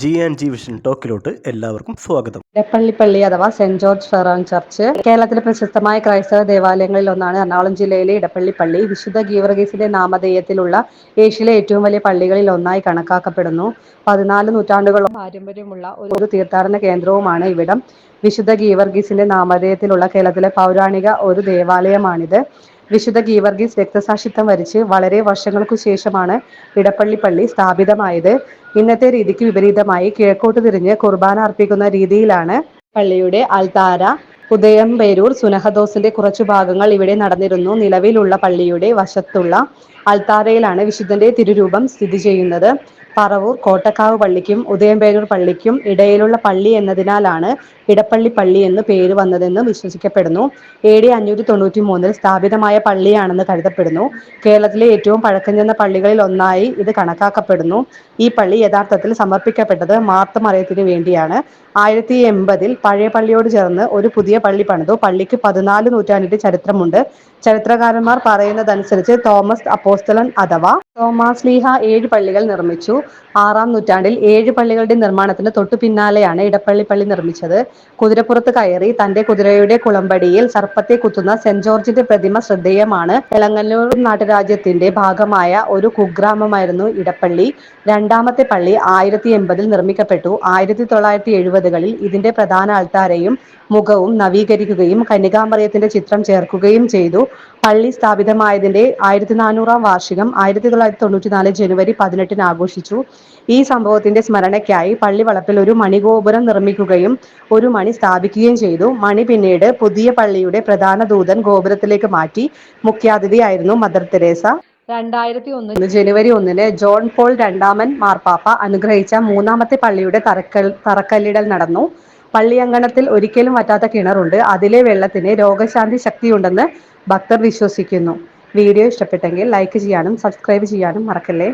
G&G vision ടോക്കിലോട്ട് എല്ലാവർക്കും സ്വാഗതം. ഇടപ്പള്ളി പള്ളി അഥവാ സെന്റ് ജോർജ് ഫെറോൻ ചർച്ച് കേരളത്തിലെ പ്രശസ്തമായ ക്രൈസ്തവ ദേവാലയങ്ങളിൽ ഒന്നാണ് എറണാകുളം ജില്ലയിലെ ഇടപ്പള്ളി പള്ളി. വിശുദ്ധ ഗീവർഗീസിന്റെ നാമധേയത്തിലുള്ള ഏഷ്യയിലെ ഏറ്റവും വലിയ പള്ളികളിൽ ഒന്നായി കണക്കാക്കപ്പെടുന്നു. 14 നൂറ്റാണ്ടുകളോളം പാരമ്പര്യമുള്ള ഒരു തീർത്ഥാടന കേന്ദ്രവുമാണ് ഇവിടം. വിശുദ്ധ ഗീവർഗീസിന്റെ നാമധേയത്തിലുള്ള കേരളത്തിലെ പൗരാണിക ഒരു ദേവാലയമാണിത്. വിശുദ്ധ ഗീവർഗീസ് രക്തസാക്ഷിത്വം വരിച്ച് വളരെ വർഷങ്ങൾക്കു ശേഷമാണ് ഇടപ്പള്ളി പള്ളി സ്ഥാപിതമായത്. ഇന്നത്തെ രീതിക്ക് വിപരീതമായി കിഴക്കോട്ട് തിരിഞ്ഞ് കുർബാന അർപ്പിക്കുന്ന രീതിയിലാണ് പള്ളിയുടെ അൾത്താര. ഉദയംപേരൂർ സുനഹദോസിന്റെ കുറച്ചു ഭാഗങ്ങൾ ഇവിടെ നടന്നിരുന്നു. നിലവിലുള്ള പള്ളിയുടെ വശത്തുള്ള അൾത്താരയിലാണ് വിശുദ്ധന്റെ തിരുരൂപം സ്ഥിതി ചെയ്യുന്നത്. പറവൂർ കോട്ടക്കാവ് പള്ളിക്കും ഉദയംപേരൂർ പള്ളിക്കും ഇടയിലുള്ള പള്ളി എന്നതിനാലാണ് ഇടപ്പള്ളി പള്ളി എന്ന് പേര് വന്നതെന്ന് വിശ്വസിക്കപ്പെടുന്നു. AD 593 സ്ഥാപിതമായ പള്ളിയാണെന്ന് കരുതപ്പെടുന്നു. കേരളത്തിലെ ഏറ്റവും പഴക്കം ചെന്ന പള്ളികളിൽ ഒന്നായി ഇത് കണക്കാക്കപ്പെടുന്നു. ഈ പള്ളി യഥാർത്ഥത്തിൽ സമർപ്പിക്കപ്പെട്ടത് മാർത്ത മറിയത്തിന് വേണ്ടിയാണ്. 1080 പഴയ പള്ളിയോട് ചേർന്ന് ഒരു പുതിയ പള്ളി പണിതു. പള്ളിക്ക് 14 നൂറ്റാണ്ടിന്റെ ചരിത്രമുണ്ട്. ചരിത്രകാരന്മാർ പറയുന്നതനുസരിച്ച് തോമസ് അപ്പോസ്തലൻ അഥവാ തോമാശ്ലീഹ 7 പള്ളികൾ നിർമ്മിച്ചു. 6-ാം നൂറ്റാണ്ടിൽ 7 പള്ളികളുടെ നിർമ്മാണത്തിന് തൊട്ടു പിന്നാലെയാണ് ഇടപ്പള്ളി പള്ളി നിർമ്മിച്ചത്. കുതിരപ്പുറത്ത് കയറി തന്റെ കുതിരയുടെ കുളമ്പടിയിൽ സർപ്പത്തെ കുത്തുന്ന സെന്റ് ജോർജിന്റെ പ്രതിമ ശ്രദ്ധേയമാണ്. എളങ്ങന്നൂർ നാട്ടുരാജ്യത്തിന്റെ ഭാഗമായ ഒരു കുഗ്രാമമായിരുന്നു ഇടപ്പള്ളി. രണ്ടാമത്തെ പള്ളി 1080 നിർമ്മിക്കപ്പെട്ടു. 1970-കളിൽ ഇതിന്റെ പ്രധാന അൾത്താരയും മുഖവും നവീകരിക്കുകയും കന്യകാമറിയത്തിന്റെ ചിത്രം ചേർക്കുകയും ചെയ്തു. പള്ളി സ്ഥാപിതമായതിന്റെ 1400-ാം വാർഷികം 1994 ജനുവരി 18 ആഘോഷിച്ചു. ഈ സംഭവത്തിന്റെ സ്മരണയ്ക്കായി പള്ളി വളപ്പിൽ ഒരു മണിഗോപുരം നിർമ്മിക്കുകയും ഒരു മണി സ്ഥാപിക്കുകയും ചെയ്തു. മണി പിന്നീട് പുതിയ പള്ളിയുടെ പ്രധാന ദൂതൻ ഗോപുരത്തിലേക്ക് മാറ്റി. മുഖ്യാതിഥിയായിരുന്നു മദർ തെരേസ. 2001 ജനുവരി 1 ജോൺ പോൾ രണ്ടാമൻ മാർപ്പാപ്പ അനുഗ്രഹിച്ച മൂന്നാമത്തെ പള്ളിയുടെ തറക്കല്ലിടൽ നടന്നു. പള്ളിയങ്കണത്തിൽ ഒരിക്കലും വറ്റാത്ത കിണറുണ്ട്. അതിലെ വെള്ളത്തിന് രോഗശാന്തി ശക്തിയുണ്ടെന്ന് ഭക്തർ വിശ്വസിക്കുന്നു. വീഡിയോ ഇഷ്ടപ്പെട്ടെങ്കിൽ ലൈക്ക് ചെയ്യാനും സബ്സ്ക്രൈബ് ചെയ്യാനും മറക്കല്ലേ.